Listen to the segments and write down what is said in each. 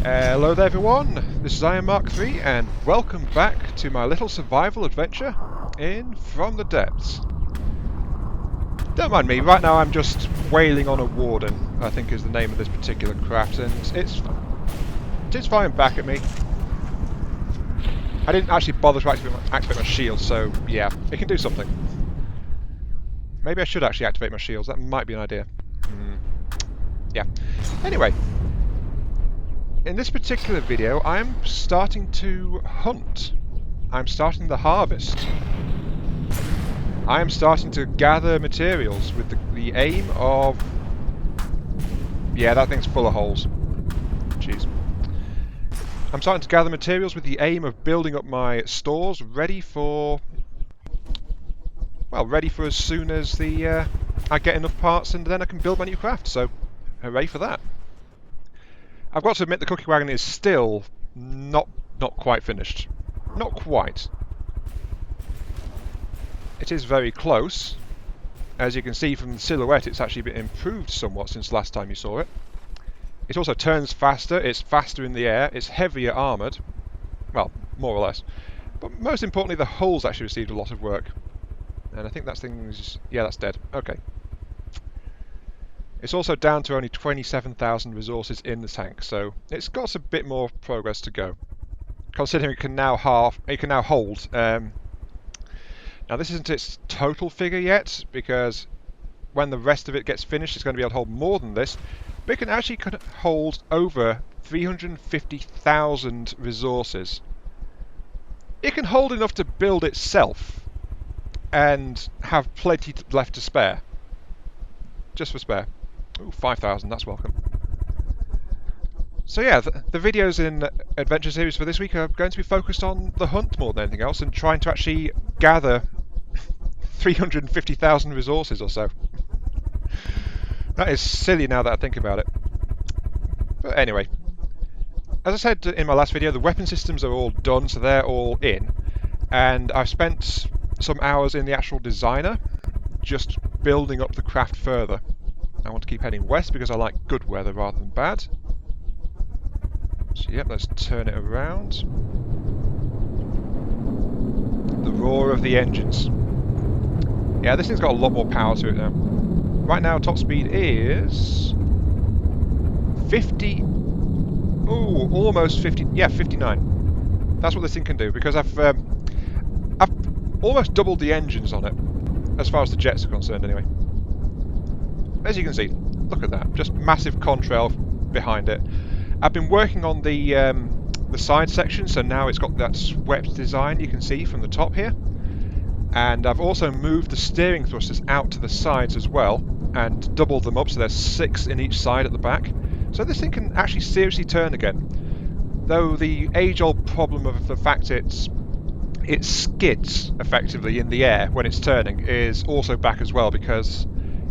Hello there everyone, this is Iron Mark 3 and welcome back to my little survival adventure in From the Depths. Don't mind me, right now I'm just wailing on a warden, I think is the name of this particular craft, and it's firing back at me. I didn't actually bother to activate my shield, so yeah, it can do something. Maybe I should actually activate my shields, that might be an idea. Yeah, anyway. In this particular video, I'm starting to hunt. I'm starting the harvest. I am starting to gather materials with the aim of... Yeah, that thing's full of holes. Jeez. I'm starting to gather materials with the aim of building up my stores ready for... Well, ready for as soon as I get enough parts and then I can build my new craft, so hooray for that. I've got to admit the Cookie Wagon is still not quite finished. Not quite. It is very close. As you can see from the silhouette, it's actually been improved somewhat since last time you saw it. It also turns faster, it's faster in the air, it's heavier armoured. Well, more or less. But most importantly, the hull's actually received a lot of work. And I think that thing's... yeah, that's dead. Okay. It's also down to only 27,000 resources in the tank, so it's got a bit more progress to go. Considering it can now hold. Now this isn't its total figure yet, because when the rest of it gets finished, it's going to be able to hold more than this. But it can actually hold over 350,000 resources. It can hold enough to build itself and have plenty left to spare. Just for spare. Ooh, 5,000, that's welcome. So yeah, the videos in Adventure Series for this week are going to be focused on the hunt more than anything else and trying to actually gather 350,000 resources or so. That is silly now that I think about it. But anyway, as I said in my last video, the weapon systems are all done, so they're all in. And I've spent some hours in the actual designer, just building up the craft further. I want to keep heading west because I like good weather rather than bad. So yep, let's turn it around. The roar of the engines. Yeah, this thing's got a lot more power to it now. Right now, top speed is 50. Oh, almost 50. Yeah, 59. That's what this thing can do because I've almost doubled the engines on it, as far as the jets are concerned, anyway. As you can see, look at that, just massive contrail behind it. I've been working on the side section, so now it's got that swept design you can see from the top here. And I've also moved the steering thrusters out to the sides as well, and doubled them up so there's 6 in each side at the back. So this thing can actually seriously turn again. Though the age-old problem of the fact it skids effectively in the air when it's turning is also back as well, because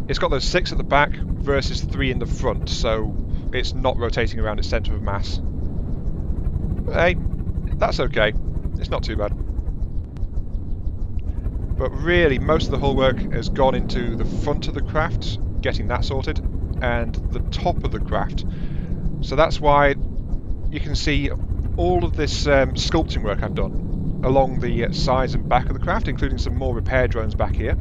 it's got those 6 at the back versus 3 in the front, so it's not rotating around its centre of mass. But hey, that's okay. It's not too bad. But really, most of the hull work has gone into the front of the craft, getting that sorted, and the top of the craft. So that's why you can see all of this sculpting work I've done along the sides and back of the craft, including some more repair drones back here.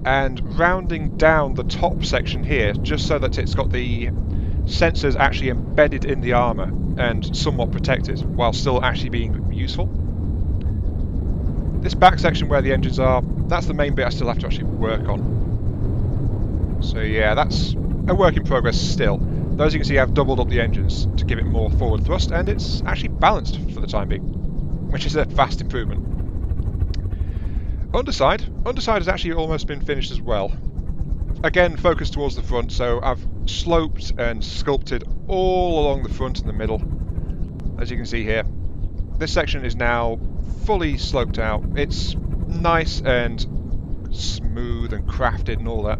And rounding down the top section here, just so that it's got the sensors actually embedded in the armour and somewhat protected, while still actually being useful. This back section where the engines are, that's the main bit I still have to actually work on. So yeah, that's a work in progress still. Though as you can see, I've doubled up the engines to give it more forward thrust, and it's actually balanced for the time being, which is a vast improvement. Underside has actually almost been finished as well. Again, focused towards the front, so I've sloped and sculpted all along the front and the middle. As you can see here, this section is now fully sloped out. It's nice and smooth and crafted and all that.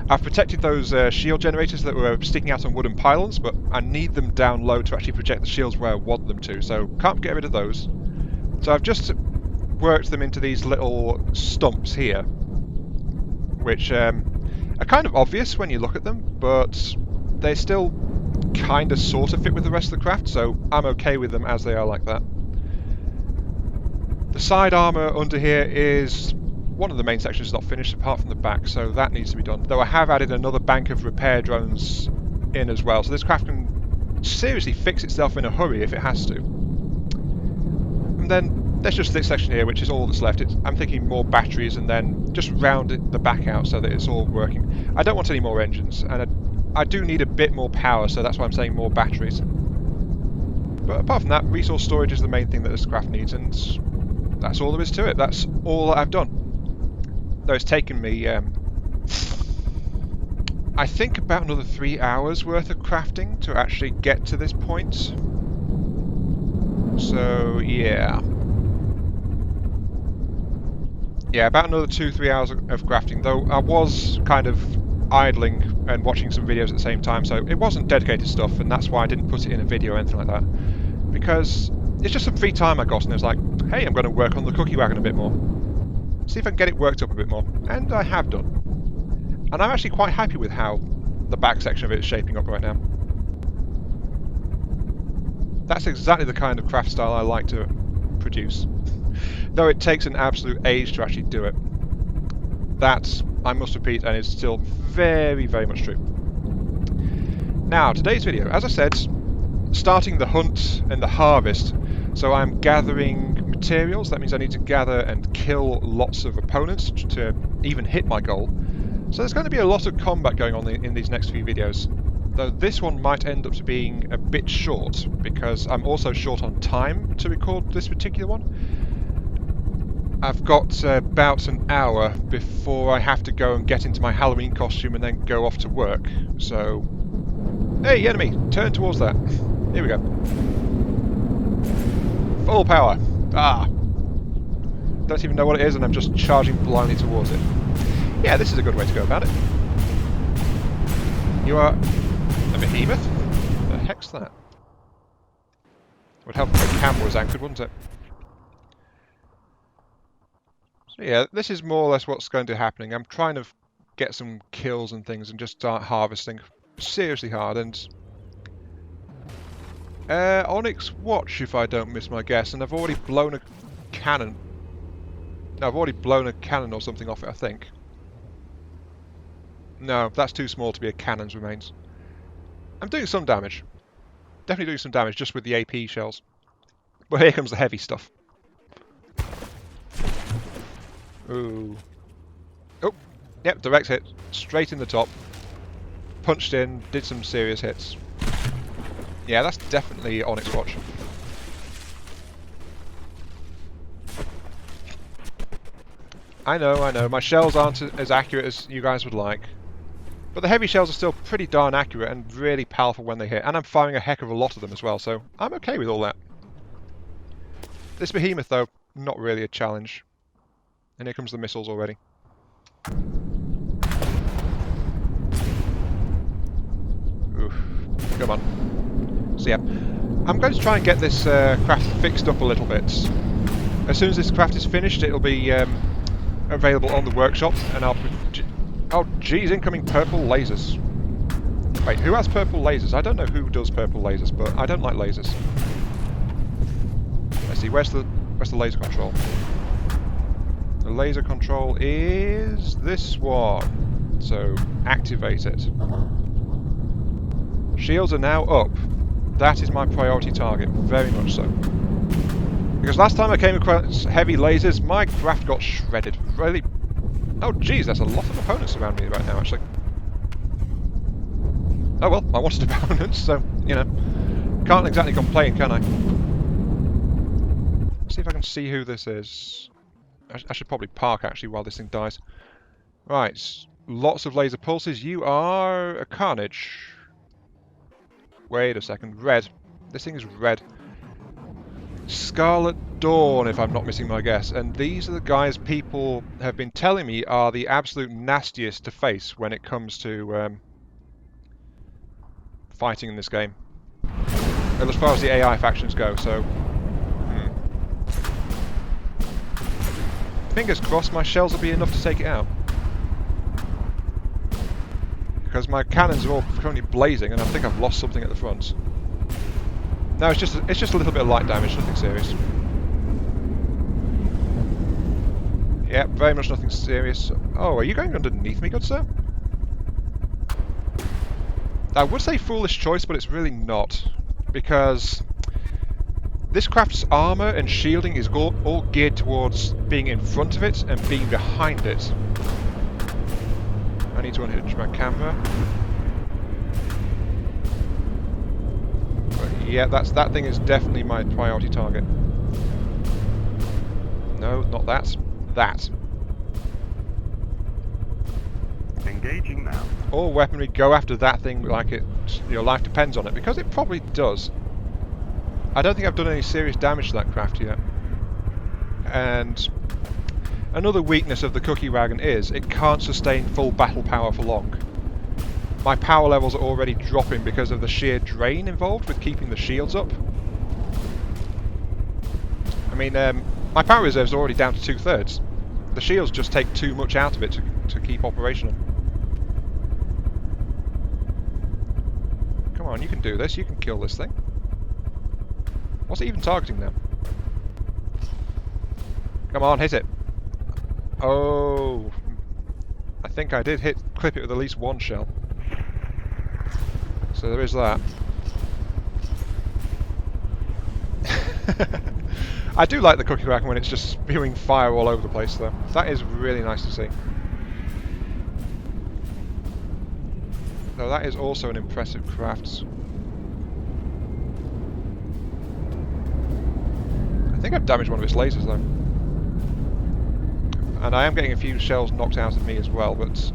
I've protected those shield generators that were sticking out on wooden pylons, but I need them down low to actually project the shields where I want them to, so can't get rid of those. So I've just worked them into these little stumps here, which are kind of obvious when you look at them, but they still kind of sort of fit with the rest of the craft, so I'm okay with them as they are like that. The side armour under here is one of the main sections is not finished apart from the back, so that needs to be done. Though I have added another bank of repair drones in as well, so this craft can seriously fix itself in a hurry if it has to. And then there's just this section here, which is all that's left. I'm thinking more batteries and then just round the back out so that it's all working. I don't want any more engines, and I do need a bit more power, so that's why I'm saying more batteries. But apart from that, resource storage is the main thing that this craft needs, and that's all there is to it. That's all that I've done. Though it's taken me, I think about another 3 hours worth of crafting to actually get to this point. So, yeah. Yeah, about another 2-3 hours of crafting, though I was kind of idling and watching some videos at the same time, so it wasn't dedicated stuff, and that's why I didn't put it in a video or anything like that. Because it's just some free time I got, and it was like, hey, I'm going to work on the Cookie Wagon a bit more. See if I can get it worked up a bit more, and I have done. And I'm actually quite happy with how the back section of it is shaping up right now. That's exactly the kind of craft style I like to produce. Though it takes an absolute age to actually do it. That, I must repeat, and is still very, very much true. Now, today's video, as I said, starting the hunt and the harvest. So I'm gathering materials. That means I need to gather and kill lots of opponents to even hit my goal. So there's going to be a lot of combat going on in these next few videos. Though this one might end up being a bit short, because I'm also short on time to record this particular one. I've got about an hour before I have to go and get into my Halloween costume and then go off to work. So, hey enemy, turn towards that. Here we go. Full power. Ah. Don't even know what it is and I'm just charging blindly towards it. Yeah, this is a good way to go about it. You are a behemoth? The heck's that? Would help if the camera was anchored, wouldn't it? So yeah, this is more or less what's going to be happening. I'm trying to get some kills and things and just start harvesting seriously hard. And Onyx Watch, if I don't miss my guess, and I've already blown a cannon. No, I've already blown a cannon or something off it, I think. No, that's too small to be a cannon's remains. I'm doing some damage. Definitely doing some damage just with the AP shells. But here comes the heavy stuff. Ooh. Oh, yep, direct hit. Straight in the top. Punched in, did some serious hits. Yeah, that's definitely Onyx Watch. I know, my shells aren't as accurate as you guys would like. But the heavy shells are still pretty darn accurate and really powerful when they hit. And I'm firing a heck of a lot of them as well, so I'm okay with all that. This behemoth, though, not really a challenge. And here comes the missiles already. Oof. Come on. So yeah, I'm going to try and get this craft fixed up a little bit. As soon as this craft is finished, it'll be available on the workshop, and I'll... Oh, geez, incoming purple lasers. Wait, who has purple lasers? I don't know who does purple lasers, but I don't like lasers. Let's see, where's the laser control? The laser control is this one. So, activate it. Shields are now up. That is my priority target, very much so. Because last time I came across heavy lasers, my craft got shredded. Really. Oh geez, there's a lot of opponents around me right now, actually. Oh well, I wanted opponents, so, you know. Can't exactly complain, can I? Let's see if I can see who this is. I should probably park, actually, while this thing dies. Right, lots of laser pulses. You are a Carnage. Wait a second, red. This thing is red. Scarlet Dawn, if I'm not missing my guess. And these are the guys people have been telling me are the absolute nastiest to face when it comes to fighting in this game. Well, as far as the AI factions go, so... Fingers crossed my shells will be enough to take it out. because my cannons are all currently blazing, and I think I've lost something at the front. No, it's just a little bit of light damage, nothing serious. Yeah, very much nothing serious. Oh, are you going underneath me, good sir? I would say foolish choice, but it's really not, because this craft's armour and shielding is all geared towards being in front of it and being behind it. I need to unhitch my camera. But yeah, that thing is definitely my priority target. No, not that. That. Engaging now. All weaponry, go after that thing like your life depends on it, because it probably does. I don't think I've done any serious damage to that craft yet. And another weakness of the Cookie Wagon is it can't sustain full battle power for long. My power levels are already dropping because of the sheer drain involved with keeping the shields up. I mean, my power reserve's already down to 2/3. The shields just take too much out of it to keep operational. Come on, you can do this. You can kill this thing. What's it even targeting now? Come on, hit it. Oh, I think I did clip it with at least one shell. So there is that. I do like the Cookie Wagon when it's just spewing fire all over the place, though. That is really nice to see. Though that is also an impressive craft. I think I've damaged one of its lasers, though. And I am getting a few shells knocked out of me as well, but...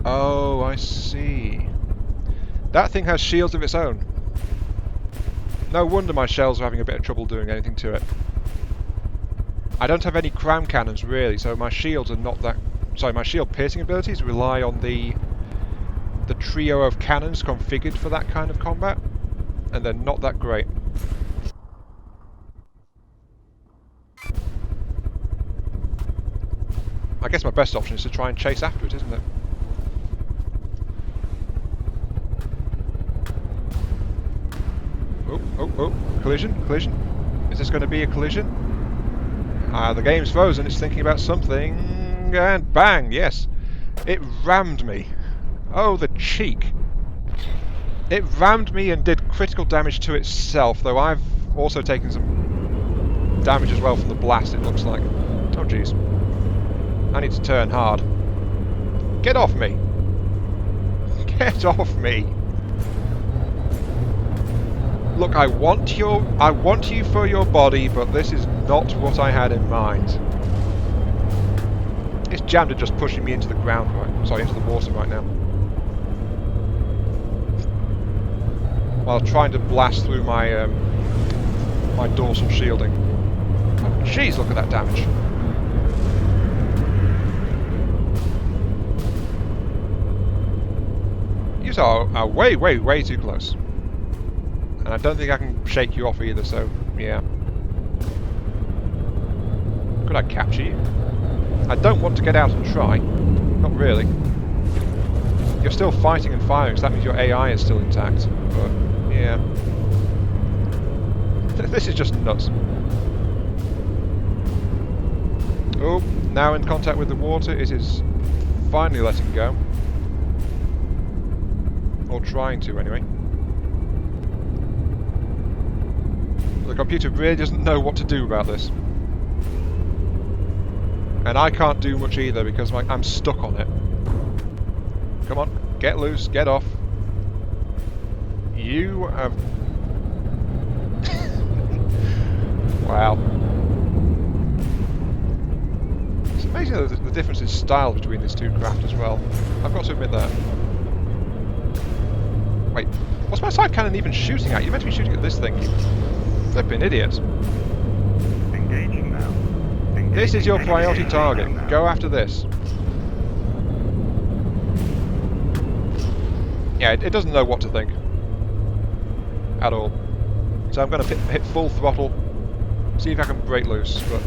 Oh, I see. That thing has shields of its own. No wonder my shells are having a bit of trouble doing anything to it. I don't have any crown cannons, really, so my shields are not that... Sorry, my shield piercing abilities rely on the trio of cannons configured for that kind of combat, and they're not that great. I guess my best option is to try and chase after it, isn't it? Oh, collision, collision. Is this going to be a collision? The game's frozen, it's thinking about something, and bang, yes. It rammed me. Oh, the cheek. It rammed me and did critical damage to itself, though I've also taken some damage as well from the blast, it looks like. Oh, jeez. I need to turn hard. Get off me! Get off me! Look, I want you for your body, but this is not what I had in mind. It's jammed at just pushing me into the ground, right? Sorry, into the water right now. While trying to blast through my my dorsal shielding. Oh, jeez, look at that damage. You are way, way, way too close. And I don't think I can shake you off either, so, yeah. Could I capture you? I don't want to get out and try. Not really. You're still fighting and firing, so that means your AI is still intact. But, yeah. This is just nuts. Oh, now in contact with the water, it is finally letting go. Or trying to, anyway. The computer really doesn't know what to do about this. And I can't do much either because I'm stuck on it. Come on, get loose, get off. You have... Wow. It's amazing the difference in style between these two craft as well. I've got to admit that. Wait, what's my side cannon even shooting at? You're meant to be shooting at this thing, you flipping idiot. Engaging now. Engaging. This is your priority target. Go after this. Yeah, it doesn't know what to think. At all. So I'm going to hit full throttle, see if I can break loose, but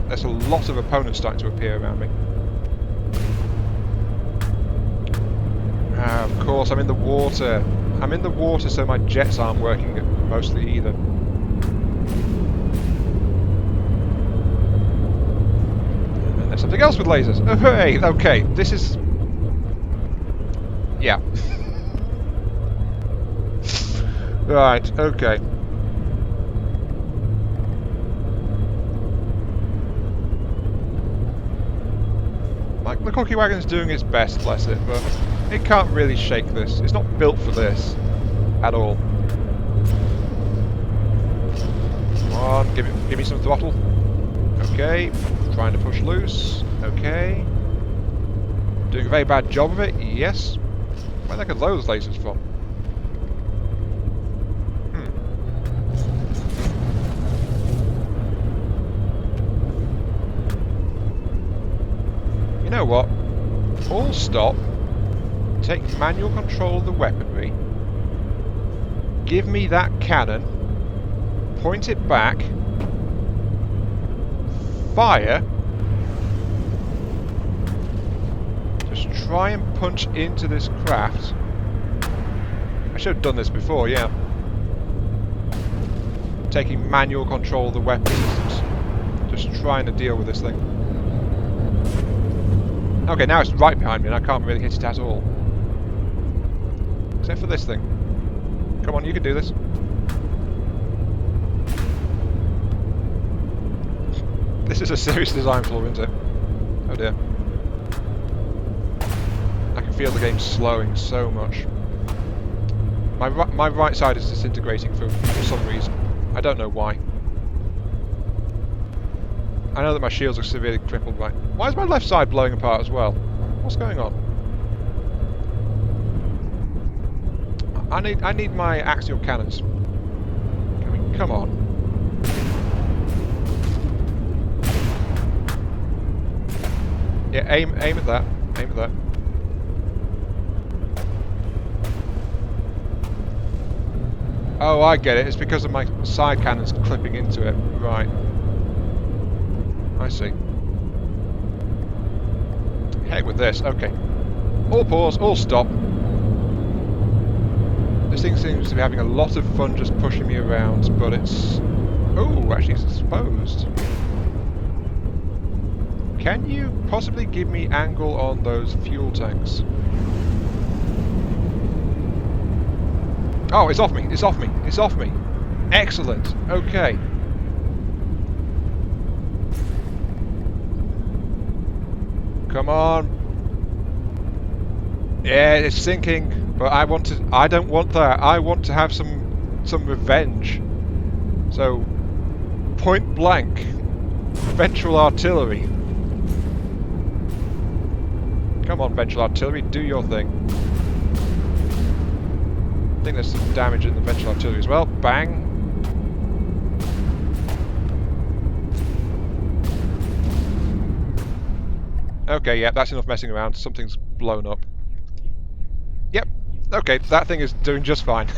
there's a lot of opponents starting to appear around me. Of course, I'm in the water. I'm in the water, so my jets aren't working mostly either. And there's something else with lasers. Oh, hooray! Okay, this is... Yeah. Right, okay. Like, the Cookie Wagon's doing its best, bless it, but it can't really shake this. It's not built for this at all. Come on, give me some throttle. Okay, trying to push loose. Okay. Doing a very bad job of it, yes. Where the heck are those lasers from? You know what? All stop. Take manual control of the weaponry. Give me that cannon. Point it back. Fire. Just try and punch into this craft. I should have done this before, yeah. Taking manual control of the weapon systems. Just trying to deal with this thing. Okay, now it's right behind me and I can't really hit it at all. Except for this thing. Come on, you can do this. This is a serious design flaw, isn't it? Oh dear. I can feel the game slowing so much. My right side is disintegrating for some reason. I don't know why. I know that my shields are severely crippled by... Why is my left side blowing apart as well? What's going on? I need my axial cannons. Come on. Yeah, aim at that. Aim at that. Oh, I get it. It's because of my side cannons clipping into it. Right. I see. Heck with this. Okay. All pause, all stop. This thing seems to be having a lot of fun just pushing me around, but it's... Oh, actually it's exposed. Can you possibly give me angle on those fuel tanks? Oh, it's off me, it's off me, it's off me. Excellent, okay. Come on. Yeah, it's sinking, but I don't want that. I want to have some revenge. So, point blank, ventral artillery. Come on, ventral artillery, do your thing. I think there's some damage in the ventral artillery as well. Bang. Okay, yeah, that's enough messing around. Something's blown up. Yep. Okay, that thing is doing just fine.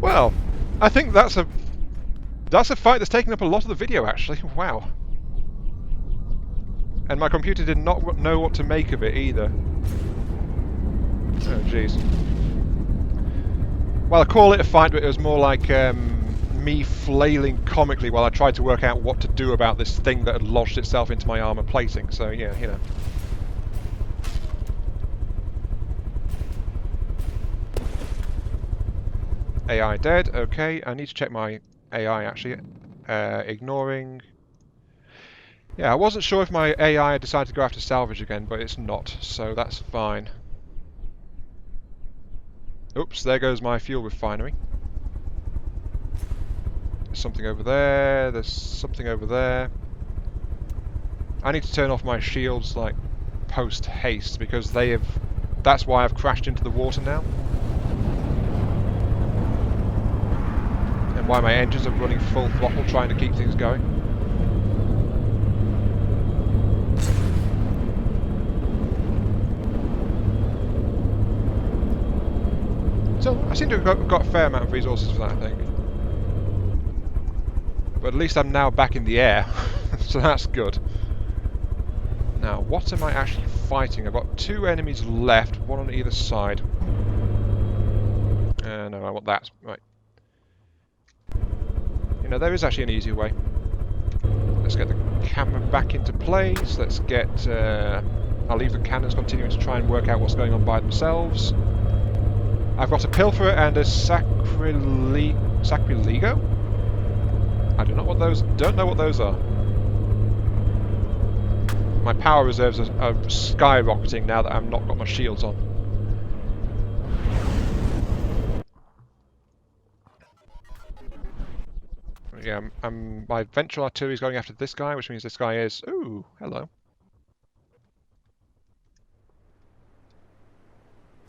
Well, I think that's a fight that's taken up a lot of the video, actually. Wow. And my computer did not know what to make of it either. Oh, jeez. Well, I call it a fight, but it was more like me flailing comically while I tried to work out what to do about this thing that had lodged itself into my armor plating. So, yeah, you know. AI dead. Okay, I need to check my AI, actually. Ignoring... Yeah, I wasn't sure if my AI had decided to go after salvage again, but it's not, so that's fine. Oops, there goes my fuel refinery. There's something over there, there's something over there. I need to turn off my shields, like, post-haste, because that's why I've crashed into the water now. And why my engines are running full throttle trying to keep things going. So, I seem to have got a fair amount of resources for that, I think. But at least I'm now back in the air, so that's good. Now, what am I actually fighting. I've got 2 enemies left, one on either side. No, I want that. Right. You know, there is actually an easier way. Let's get the camera back into place. Let's get... I'll leave the cannons continuing to try and work out what's going on by themselves. I've got a pilferer and a sacrilego? I don't know what those are. My power reserves are skyrocketing now that I've not got my shields on. Yeah, my ventral artillery is going after this guy, which means this guy is... Ooh, hello.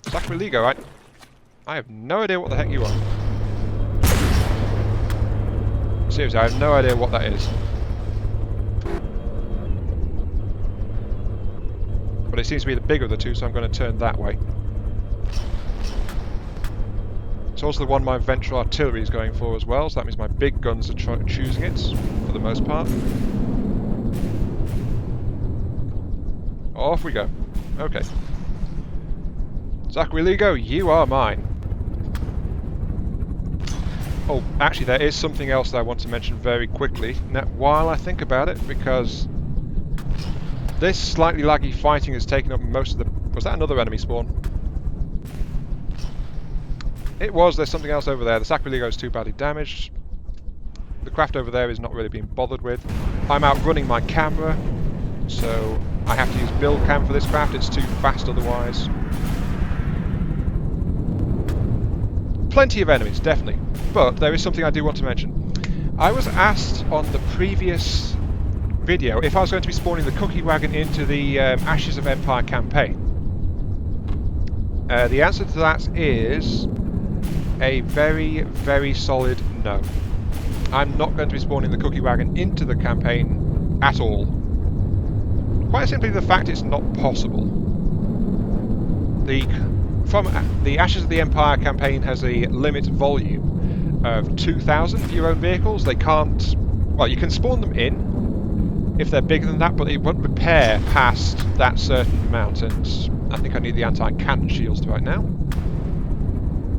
Sacrilego, right? I have no idea what the heck you are. Seriously, I have no idea what that is. But it seems to be the bigger of the two, so I'm going to turn that way. It's also the one my ventral artillery is going for as well, so that means my big guns are choosing it, for the most part. Off we go. Okay. Sacrilego, you are mine. Oh, actually there is something else that I want to mention very quickly now, while I think about it, because this slightly laggy fighting has taken up most of the... Was that another enemy spawn? It was. There's something else over there. The Sacrilego is too badly damaged. The craft over there is not really being bothered with. I'm outrunning my camera, so I have to use build cam for this craft. It's too fast otherwise. Plenty of enemies, definitely. But there is something I do want to mention. I was asked on the previous video if I was going to be spawning the Cookie Wagon into the Ashes of Empire campaign. The answer to that is a very, very solid no. I'm not going to be spawning the Cookie Wagon into the campaign at all. Quite simply the fact it's not possible. From the Ashes of the Empire campaign has a limit volume of 2,000 for your own vehicles. They can't... Well, you can spawn them in if they're bigger than that, but it won't repair past that certain amount, and I think I need the anti-cannon shields right now.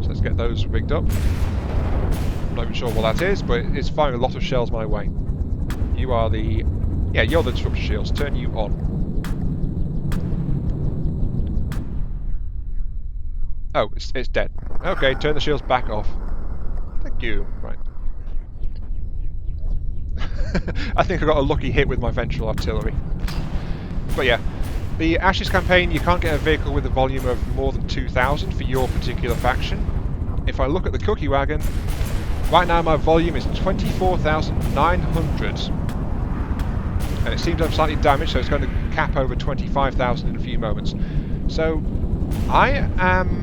So let's get those rigged up. I'm not even sure what that is, but it's firing a lot of shells my way. You are the... Yeah, you're the disruptor shields. Turn you on. Oh, it's dead. Okay, turn the shields back off. Thank you. Right. I think I got a lucky hit with my ventral artillery. But yeah, the Ashes campaign, you can't get a vehicle with a volume of more than 2,000 for your particular faction. If I look at the Cookie Wagon, right now my volume is 24,900. And it seems I'm slightly damaged, so it's going to cap over 25,000 in a few moments. So, I'm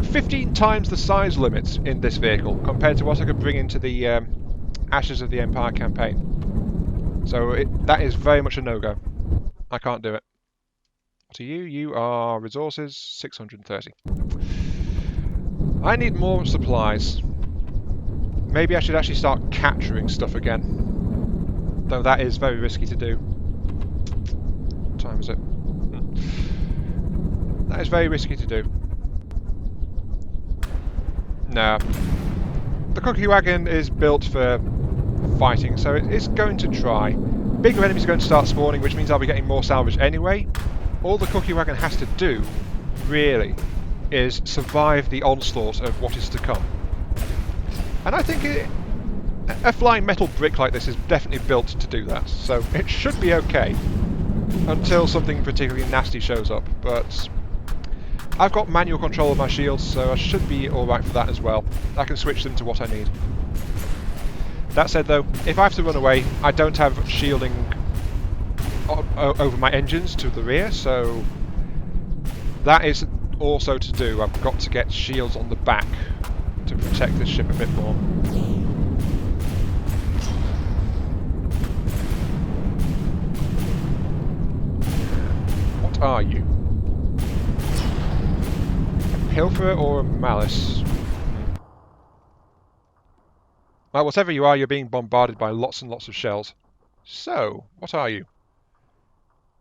15 times the size limit in this vehicle compared to what I could bring into the Ashes of the Empire campaign. So that is very much a no-go. I can't do it. To you, you are resources 630. I need more supplies. Maybe I should actually start capturing stuff again. Though that is very risky to do. What time is it? That is very risky to do. Nah. The Cookie Wagon is built for fighting, so it's going to try. Bigger enemies are going to start spawning, which means I'll be getting more salvage anyway. All the Cookie Wagon has to do, really, is survive the onslaught of what is to come. And I think a flying metal brick like this is definitely built to do that, so it should be okay. Until something particularly nasty shows up, but I've got manual control of my shields, so I should be alright for that as well. I can switch them to what I need. That said though, if I have to run away, I don't have shielding over my engines to the rear, so that is also to do. I've got to get shields on the back to protect this ship a bit more. What are you? A pilferer or a malice? Well, whatever you are, you're being bombarded by lots and lots of shells. So, what are you?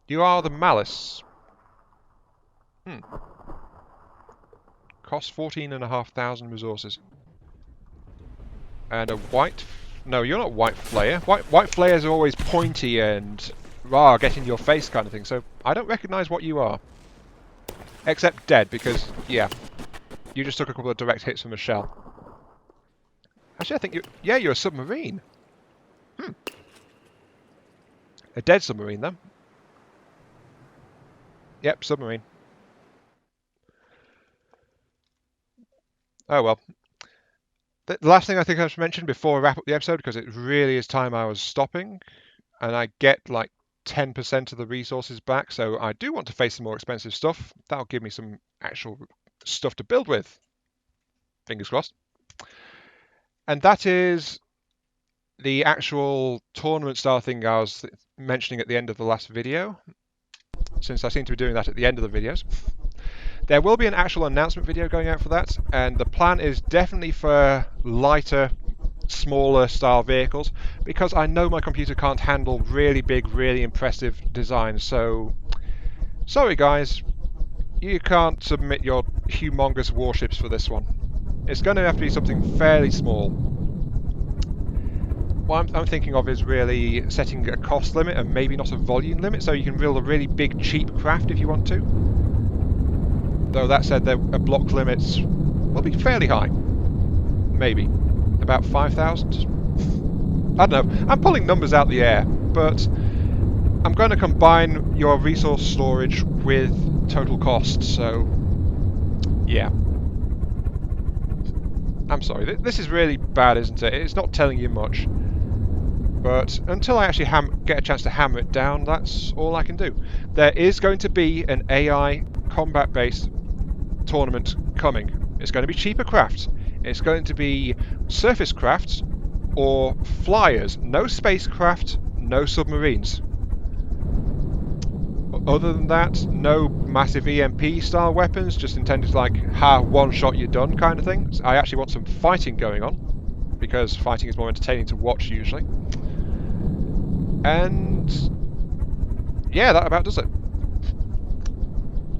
You are the Malice. Cost 14,500 resources. And a white... No, you're not white flare. White flares are always pointy and get in your face kind of thing, so I don't recognise what you are. Except dead, because, yeah, you just took a couple of direct hits from a shell. Actually, I think you're a submarine. A dead submarine, then. Yep, submarine. Oh well. The last thing I think I should mention before I wrap up the episode, because it really is time I was stopping, and I get like 10% of the resources back, so I do want to face some more expensive stuff. That'll give me some actual stuff to build with. Fingers crossed. And that is the actual tournament style thing I was mentioning at the end of the last video, since I seem to be doing that at the end of the videos. There will be an actual announcement video going out for that, and the plan is definitely for lighter, smaller style vehicles, because I know my computer can't handle really big, really impressive designs, so sorry guys, you can't submit your humongous warships for this one. It's going to have to be something fairly small. What I'm thinking of is really setting a cost limit and maybe not a volume limit, so you can build a really big, cheap craft if you want to. Though that said, a block limits will be fairly high. Maybe. About 5,000? I don't know. I'm pulling numbers out the air, but I'm going to combine your resource storage with total cost, so yeah. I'm sorry, this is really bad, isn't it? It's not telling you much. But until I actually get a chance to hammer it down, that's all I can do. There is going to be an AI combat-based tournament coming. It's going to be cheaper crafts. It's going to be surface crafts or flyers. No spacecraft, no submarines. Other than that, no massive EMP style weapons, just intended to like, one shot you're done kind of thing. I actually want some fighting going on, because fighting is more entertaining to watch usually. And yeah, that about does it.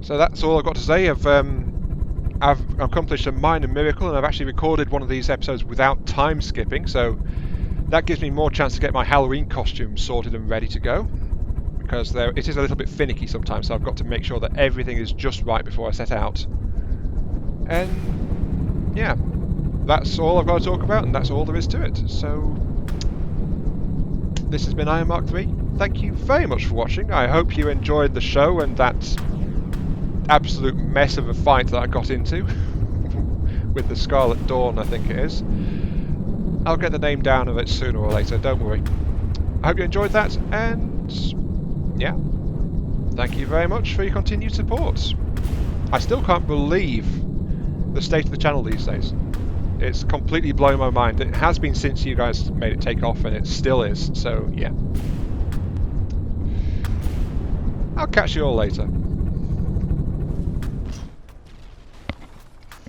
So that's all I've got to say. I've accomplished a minor miracle, and I've actually recorded one of these episodes without time skipping, so that gives me more chance to get my Halloween costume sorted and ready to go, because it is a little bit finicky sometimes, so I've got to make sure that everything is just right before I set out. And yeah, that's all I've got to talk about, and that's all there is to it. So this has been Iron Mark 3. Thank you very much for watching. I hope you enjoyed the show and that absolute mess of a fight that I got into with the Scarlet Dawn, I think it is. I'll get the name down of it sooner or later, don't worry. I hope you enjoyed that, and yeah, thank you very much for your continued support. I still can't believe the state of the channel these days. It's completely blown my mind. It has been since you guys made it take off, and it still is, so yeah. I'll catch you all later.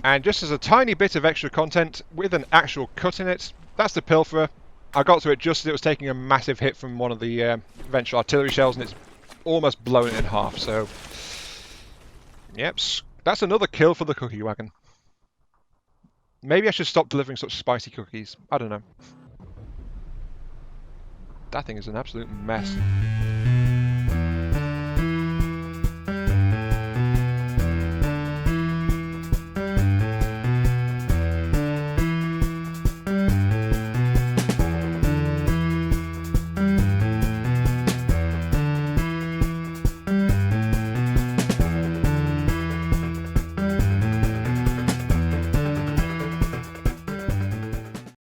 And just as a tiny bit of extra content with an actual cut in it, that's the Pilferer. I got to it just as it was taking a massive hit from one of the ventral artillery shells, and it's almost blown it in half, so yep, that's another kill for the Cookie Wagon. Maybe I should stop delivering such spicy cookies. I don't know. That thing is an absolute mess.